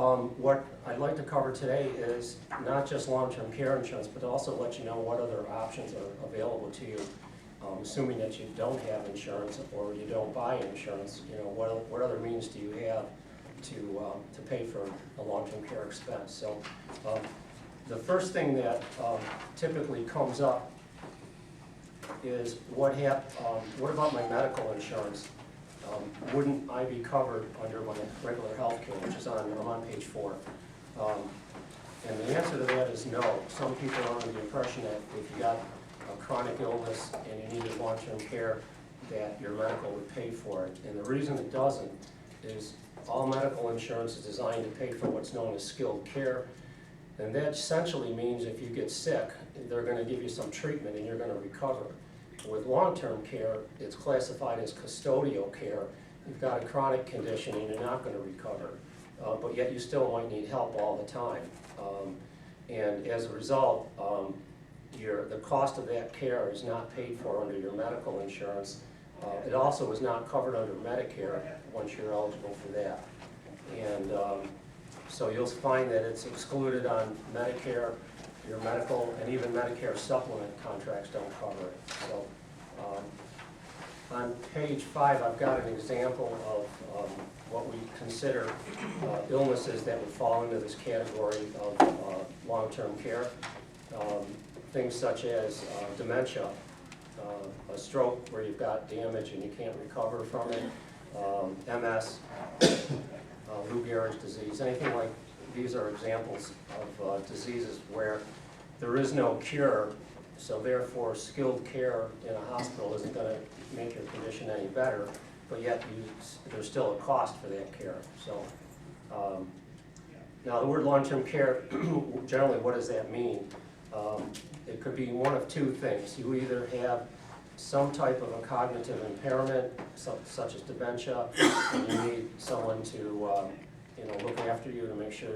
What I'd like to cover today is not just long-term care insurance, but also let you know what other options are available to you. Assuming that you don't have insurance or you don't buy insurance, you know, what other means do you have to pay for a long-term care expense? So the first thing that typically comes up is what about my medical insurance? Wouldn't I be covered under my regular health care, which is I'm on page 4. And the answer to that is no. Some people are under the impression that if you got a chronic illness and you needed long-term care, that your medical would pay for it. And the reason it doesn't is all medical insurance is designed to pay for what's known as skilled care. And that essentially means if you get sick, they're going to give you some treatment and you're going to recover. With long-term care, it's classified as custodial care. You've got a chronic condition and you're not going to recover, but yet you still might need help all the time. And as a result, the cost of that care is not paid for under your medical insurance. It also is not covered under Medicare once you're eligible for that. And so you'll find that it's excluded on Medicare. Your medical and even Medicare supplement contracts don't cover it. So on page 5, I've got an example of what we consider illnesses that would fall into this category of long-term care. Things such as dementia, a stroke where you've got damage and you can't recover from it, MS, Lou Gehrig's disease, anything like these are examples of diseases where there is no cure, so therefore skilled care in a hospital isn't going to make your condition any better, but yet there's still a cost for that care. So now the word long-term care, generally what does that mean? It could be one of two things. You either have some type of a cognitive impairment, such as dementia, and you need someone to look after you to make sure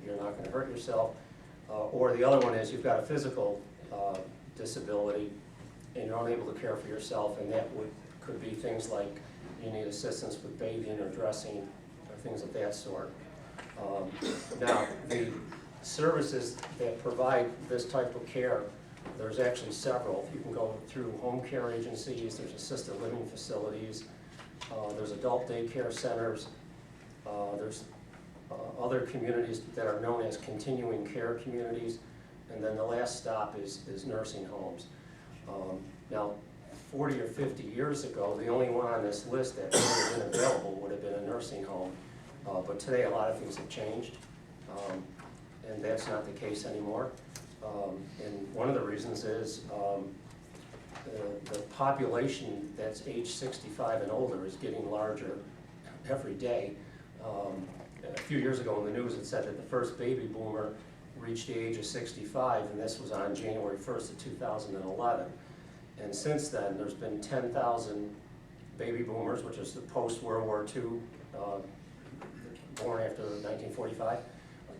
you're not going to hurt yourself. Or the other one is you've got a physical disability and you're unable to care for yourself, and that could be things like you need assistance with bathing or dressing or things of that sort. Now, the services that provide this type of care, there's actually several. You can go through home care agencies, there's assisted living facilities, there's adult daycare centers, there's other communities that are known as continuing care communities, and then the last stop is nursing homes. Now, 40 or 50 years ago, the only one on this list that would have been available would have been a nursing home, but today a lot of things have changed, and that's not the case anymore. And one of the reasons is the population that's age 65 and older is getting larger every day. A few years ago in the news it said that the first baby boomer reached the age of 65, and this was on January 1st of 2011. And since then there's been 10,000 baby boomers, which is the post-World War II, born after 1945.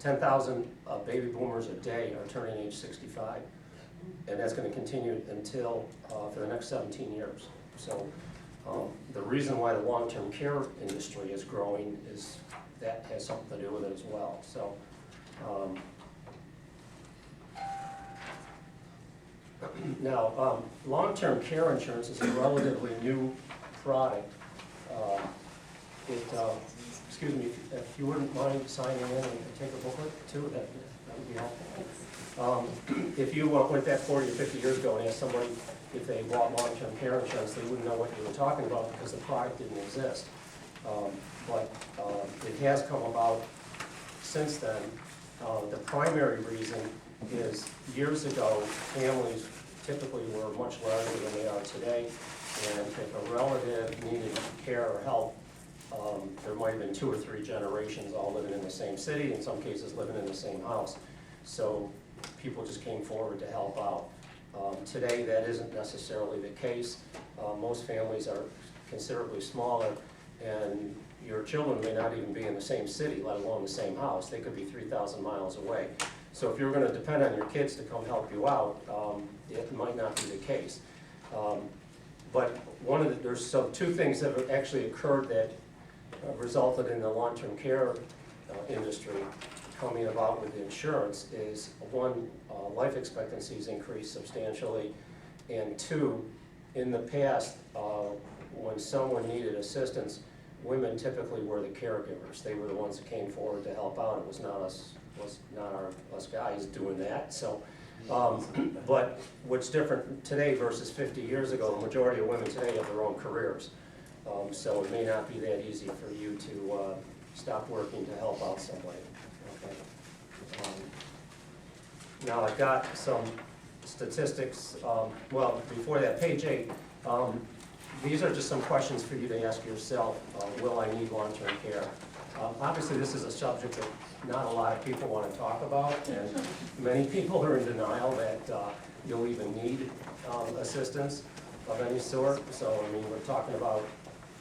10,000 baby boomers a day are turning age 65, and that's going to continue until for the next 17 years. So the reason why the long-term care industry is growing is that has something to do with it as well. So now long-term care insurance is a relatively new product. Excuse me, if you wouldn't mind signing in and take a booklet too, that would be helpful. If you went back 40 or 50 years ago and asked somebody if they bought long-term care insurance, they wouldn't know what you were talking about because the product didn't exist. But it has come about since then. The primary reason is years ago, families typically were much larger than they are today, and if a relative needed care or help, there might have been 2 or 3 generations all living in the same city, in some cases living in the same house. So people just came forward to help out. Today that isn't necessarily the case. Most families are considerably smaller, and your children may not even be in the same city, let alone the same house. They could be 3,000 miles away. So if you're going to depend on your kids to come help you out, it might not be the case. But there's 2 things that have actually occurred that resulted in the long-term care industry coming about with insurance is, one, life expectancies increased substantially, and two, in the past, when someone needed assistance, women typically were the caregivers. They were the ones that came forward to help out. It was not us guys doing that. So, but what's different today versus 50 years ago, the majority of women today have their own careers. So it may not be that easy for you to stop working to help out somebody. Okay. Now I've got some statistics. Well, before that, page 8. These are just some questions for you to ask yourself. Will I need long-term care? Obviously, this is a subject that not a lot of people want to talk about, and many people are in denial that you'll even need assistance of any sort. So, I mean, we're talking about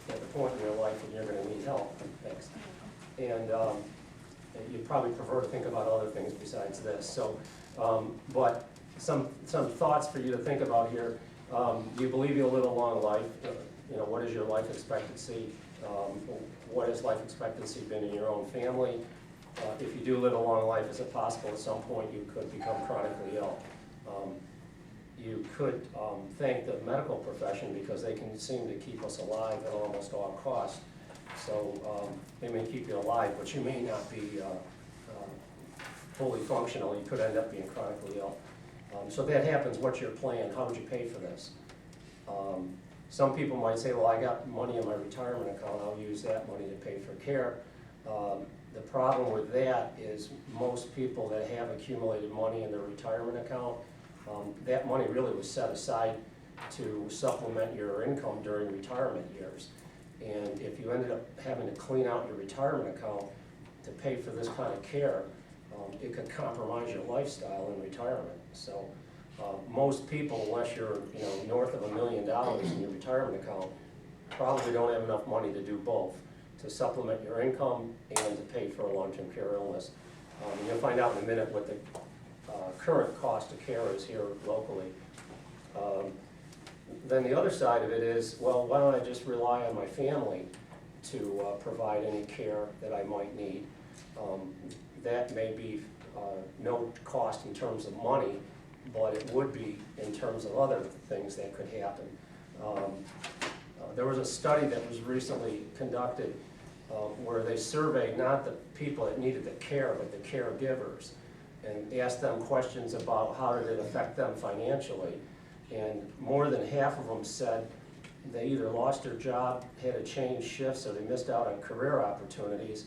at the point in your life when you're going to need help. Thanks. And you'd probably prefer to think about other things besides this. So, but some thoughts for you to think about here. Do you believe you'll live a long life? You know, what is your life expectancy? What has life expectancy been in your own family? If you do live a long life, is it possible at some point you could become chronically ill? You could thank the medical profession because they can seem to keep us alive at almost all costs. So they may keep you alive, but you may not be fully functional. You could end up being chronically ill. So if that happens, what's your plan? How would you pay for this? Some people might say, well, I got money in my retirement account, I'll use that money to pay for care. The problem with that is most people that have accumulated money in their retirement account, that money really was set aside to supplement your income during retirement years. And if you ended up having to clean out your retirement account to pay for this kind of care, it could compromise your lifestyle in retirement. So most people, unless you're north of $1 million in your retirement account, probably don't have enough money to do both, to supplement your income and to pay for a long-term care illness. And you'll find out in a minute what the current cost of care is here locally. Then the other side of it is, well, why don't I just rely on my family to provide any care that I might need? That may be no cost in terms of money, but it would be in terms of other things that could happen. There was a study that was recently conducted where they surveyed not the people that needed the care, but the caregivers, and asked them questions about how did it affect them financially. And more than half of them said they either lost their job, had to change shifts, or they missed out on career opportunities.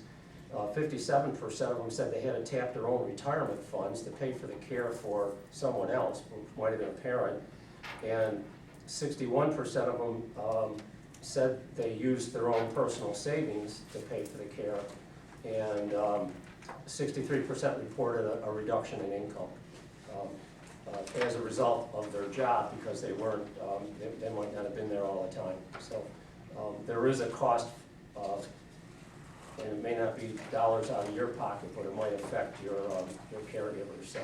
57% of them said they had to tap their own retirement funds to pay for the care for someone else, which might have been a parent. And 61% of them said they used their own personal savings to pay for the care. And 63% reported a reduction in income as a result of their job, because they weren't, they might not have been there all the time. So there is a cost and it may not be dollars out of your pocket, but it might affect your caregivers. So